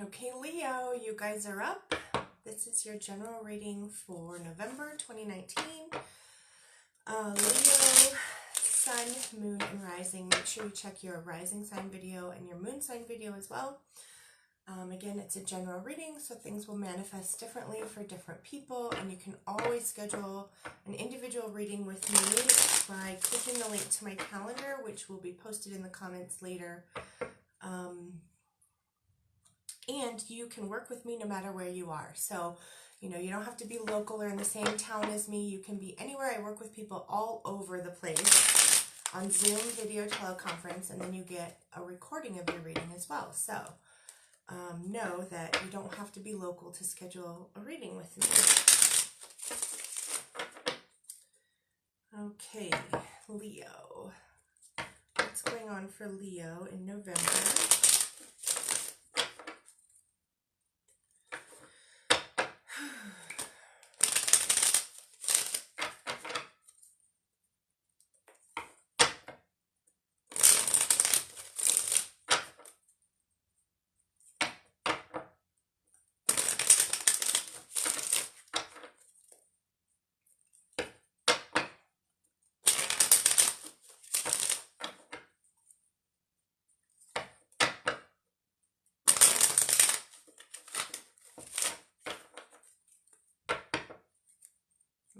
Okay, Leo, you guys are up. This is your general reading for November 2019. Leo, Sun, Moon, and Rising. Make sure you check your Rising sign video and your Moon sign video as well. Again, it's a general reading, so things will manifest differently for different people, and you can always schedule an individual reading with me by clicking the link to my calendar, which will be posted in the comments later. And you can work with me no matter where you are. So, you don't have to be local or in the same town as me. You can be anywhere. I work with people all over the place on Zoom video teleconference, and then you get a recording of your reading as well. So, know that you don't have to be local to schedule a reading with me. Okay, Leo. What's going on for Leo in November?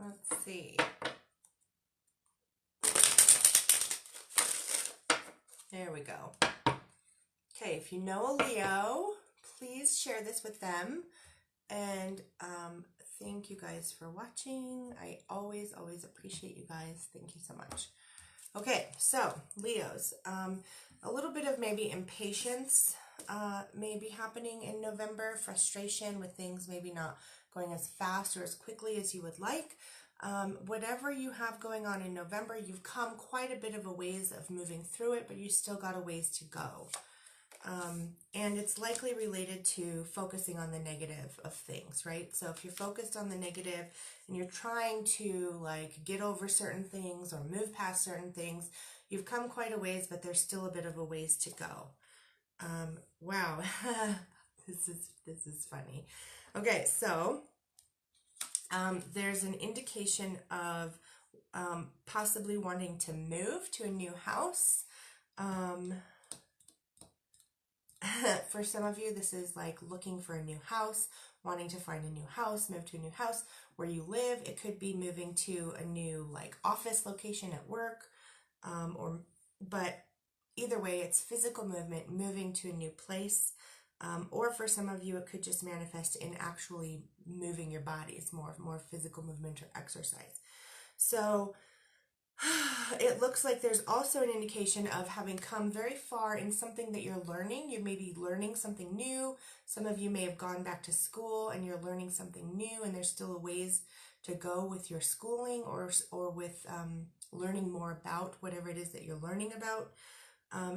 Let's see. There we go. Okay, if you know a Leo, please share this with them. And thank you guys for watching. I always appreciate you guys. Thank you so much. Okay, so Leos, a little bit of maybe impatience may be happening in November, frustration with things maybe not going as fast or as quickly as you would like. Whatever you have going on in November, you've come quite a bit of a ways of moving through it, but you still got a ways to go. And it's likely related to focusing on the negative of things, right? So if you're focused on the negative and you're trying to like get over certain things or move past certain things, you've come quite a ways, but there's still a bit of a ways to go. Wow, this is funny. Okay, so there's an indication of possibly wanting to move to a new house. For some of you, this is like looking for a new house, wanting to find a new house, move to a new house where you live. It could be moving to a new like office location at work, but either way, it's physical movement, moving to a new place. Or for some of you, it could just manifest in actually moving your body. It's more physical movement or exercise. So it looks like there's also an indication of having come very far in something that you're learning. You may be learning something new. Some of you may have gone back to school and you're learning something new, and there's still a ways to go with your schooling or with learning more about whatever it is that you're learning about.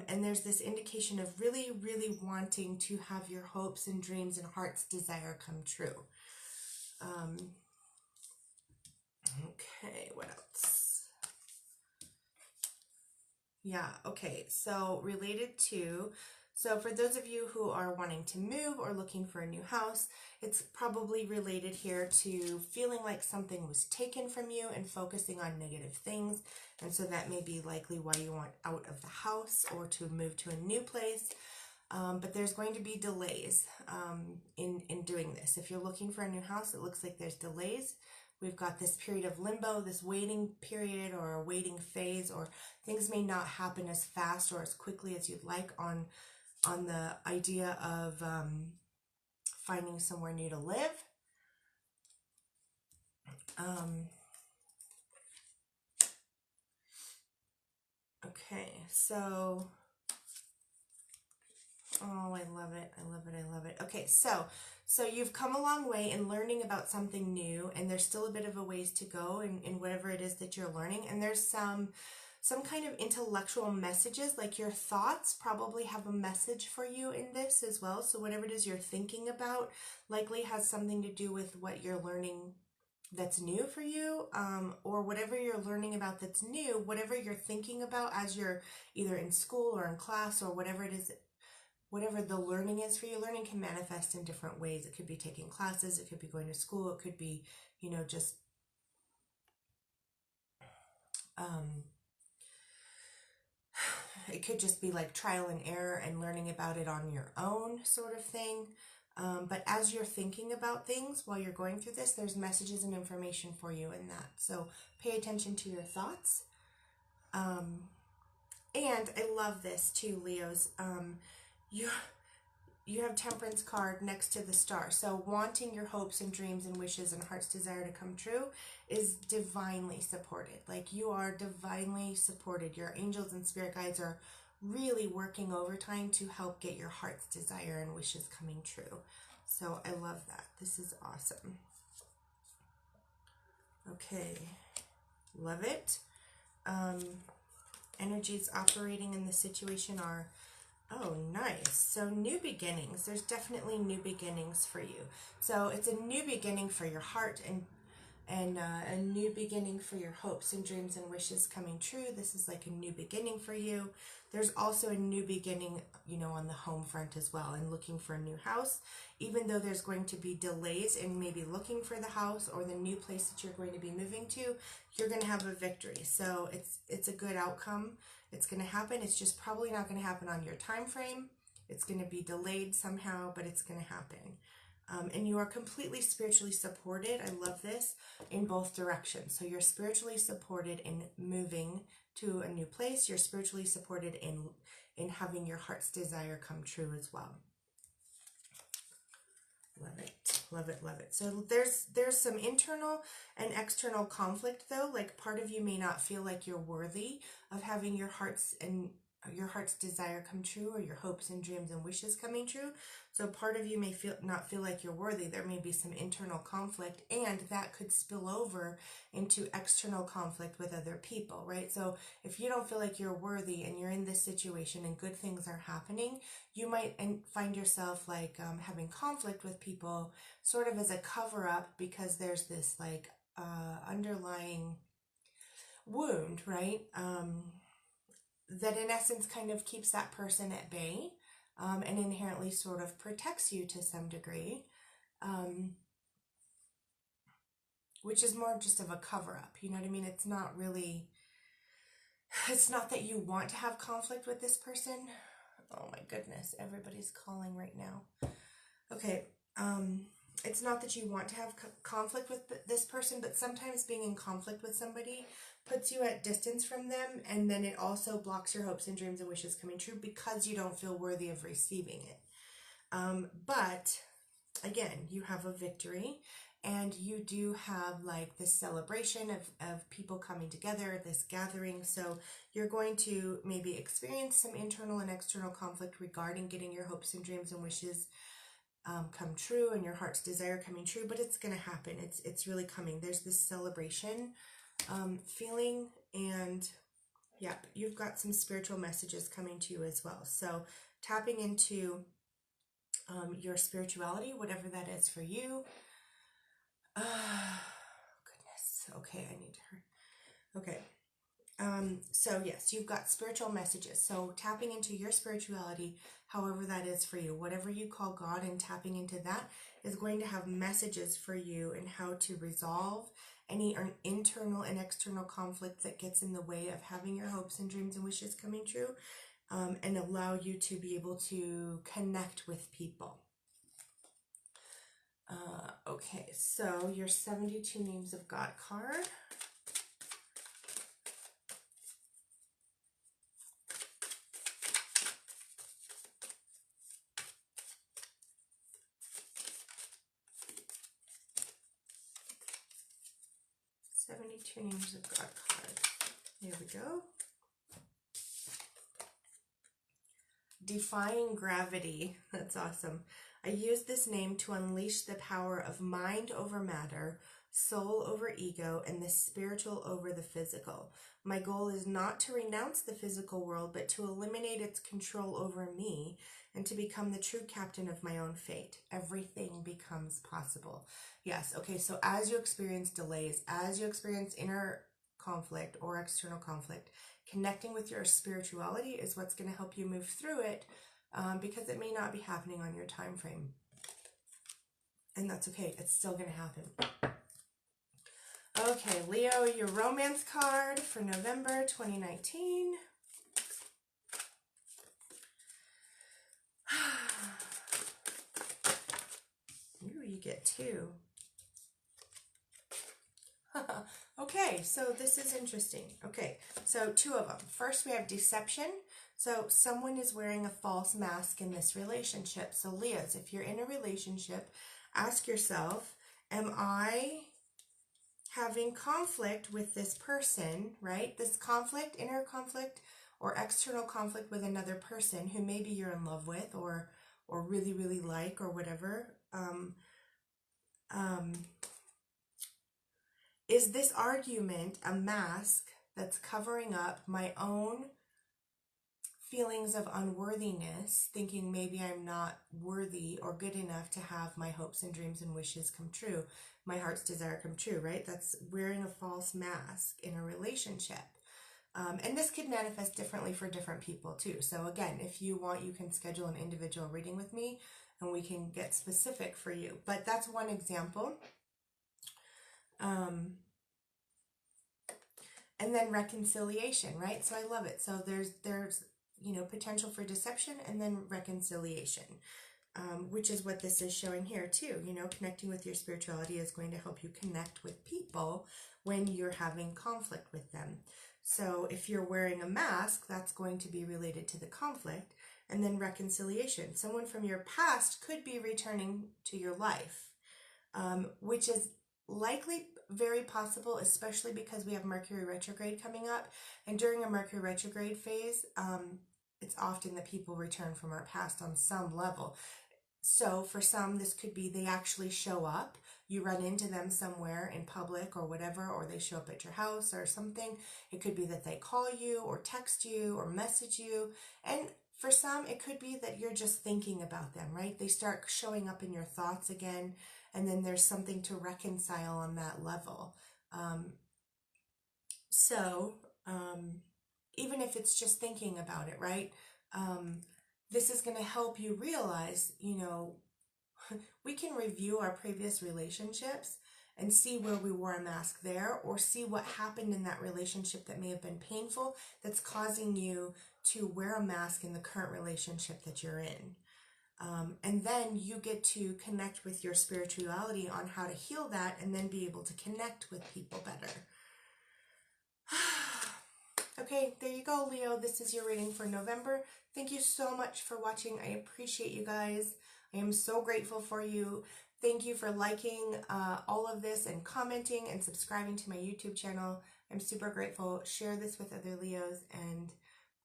And there's this indication of really wanting to have your hopes and dreams and heart's desire come true. Okay, what else? Yeah, okay, so so for those of you who are wanting to move or looking for a new house, it's probably related here to feeling like something was taken from you and focusing on negative things. And so that may be likely why you want out of the house or to move to a new place. But there's going to be delays in doing this. If you're looking for a new house, it looks like there's delays. We've got this period of limbo, this waiting period or a waiting phase, or things may not happen as fast or as quickly as you'd like on the idea of finding somewhere new to live. Okay, so, oh, I love it. Okay, so you've come a long way in learning about something new, and there's still a bit of a ways to go in whatever it is that you're learning. And there's some kind of intellectual messages, like your thoughts probably have a message for you in this as well. So whatever it is you're thinking about likely has something to do with what you're learning that's new for you, or whatever you're learning about that's new, whatever you're thinking about as you're either in school or in class or whatever it is whatever the learning is for you. Learning can manifest in different ways. It could be taking classes, it could be going to school, it could be, you know, just it could just be like trial and error and learning about it on your own sort of thing. But as you're thinking about things while you're going through this, there's messages and information for you in that. So pay attention to your thoughts. And I love this too, Leos. You have Temperance card next to the star. So wanting your hopes and dreams and wishes and heart's desire to come true is divinely supported. Like, you are divinely supported. Your angels and spirit guides are really working overtime to help get your heart's desire and wishes coming true. So I love that. This is awesome. Okay. Love it. Energies operating in the situation are, oh, nice. So new beginnings. There's definitely new beginnings for you. So it's a new beginning for your heart and a new beginning for your hopes and dreams and wishes coming true. This is like a new beginning for you. There's also a new beginning, you know, on the home front as well, and looking for a new house. Even though there's going to be delays in maybe looking for the house or the new place that you're going to be moving to, you're going to have a victory. So it's a good outcome. It's going to happen. It's just probably not going to happen on your time frame. It's going to be delayed somehow, but it's going to happen. And you are completely spiritually supported. I love this, in both directions. So you're spiritually supported in moving to a new place. You're spiritually supported in having your heart's desire come true as well. Love it, love it, love it. So there's some internal and external conflict though. Like, part of you may not feel like you're worthy of having your heart's desire come true, or your hopes and dreams and wishes coming true. So part of you may not feel like you're worthy. There may be some internal conflict, and that could spill over into external conflict with other people, right? So if you don't feel like you're worthy and you're in this situation and good things are happening, you might find yourself like having conflict with people sort of as a cover up, because there's this like underlying wound, right? That in essence kind of keeps that person at bay, and inherently sort of protects you to some degree, which is more just of a cover-up, you know what I mean? It's not that you want to have conflict with this person. Oh my goodness, everybody's calling right now. Okay, it's not that you want to have conflict with this person, but sometimes being in conflict with somebody puts you at distance from them, and then it also blocks your hopes and dreams and wishes coming true because you don't feel worthy of receiving it. But again, you have a victory, and you do have like this celebration of people coming together, this gathering. So you're going to maybe experience some internal and external conflict regarding getting your hopes and dreams and wishes come true, and your heart's desire coming true, but it's going to happen. It's really coming. There's this celebration feeling, and yep, you've got some spiritual messages coming to you as well. So tapping into your spirituality, whatever that is for you. Goodness. Okay, I need her. Okay. So yes, you've got spiritual messages. So tapping into your spirituality, however that is for you, whatever you call God, and tapping into that is going to have messages for you and how to resolve any internal and external conflict that gets in the way of having your hopes and dreams and wishes coming true, and allow you to be able to connect with people. Okay, so your 72 Names of God card. Names of God card. There we go. Defying gravity. That's awesome. I use this name to unleash the power of mind over matter, soul over ego, and the spiritual over the physical. My goal is not to renounce the physical world, but to eliminate its control over me and to become the true captain of my own fate. Everything becomes possible. Yes, okay, so as you experience delays, as you experience inner conflict or external conflict, connecting with your spirituality is what's going to help you move through it, because it may not be happening on your time frame. And that's okay. It's still going to happen. Okay, Leo, your romance card for November 2019. Ooh, you get 2. Okay, so this is interesting. Okay, so 2 of them. First, we have deception. So someone is wearing a false mask in this relationship. So Leos, if you're in a relationship, ask yourself, am I having conflict with this person, right? This conflict, inner conflict or external conflict with another person who maybe you're in love with or really, really like or whatever. Is this argument a mask that's covering up my own feelings of unworthiness, thinking maybe I'm not worthy or good enough to have my hopes and dreams and wishes come true, my heart's desire come true, right? That's wearing a false mask in a relationship. And this could manifest differently for different people too. So again, if you want, you can schedule an individual reading with me and we can get specific for you. But that's one example. And then reconciliation, right? So I love it. So there's potential for deception and then reconciliation, which is what this is showing here too. Connecting with your spirituality is going to help you connect with people when you're having conflict with them. So if you're wearing a mask, that's going to be related to the conflict. And then reconciliation. Someone from your past could be returning to your life, which is likely very possible, especially because we have Mercury retrograde coming up. And during a Mercury retrograde phase, it's often that people return from our past on some level. So for some, this could be they actually show up. You run into them somewhere in public or whatever, or they show up at your house or something. It could be that they call you or text you or message you. And for some, it could be that you're just thinking about them, right? They start showing up in your thoughts again. And then there's something to reconcile on that level. Even if it's just thinking about it, right? This is going to help you realize, we can review our previous relationships and see where we wore a mask there, or see what happened in that relationship that may have been painful that's causing you to wear a mask in the current relationship that you're in. And then you get to connect with your spirituality on how to heal that and then be able to connect with people better. Okay, there you go, Leo. This is your reading for November. Thank you so much for watching. I appreciate you guys. I am so grateful for you. Thank you for liking all of this and commenting and subscribing to my YouTube channel. I'm super grateful. Share this with other Leos, and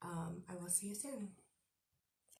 I will see you soon.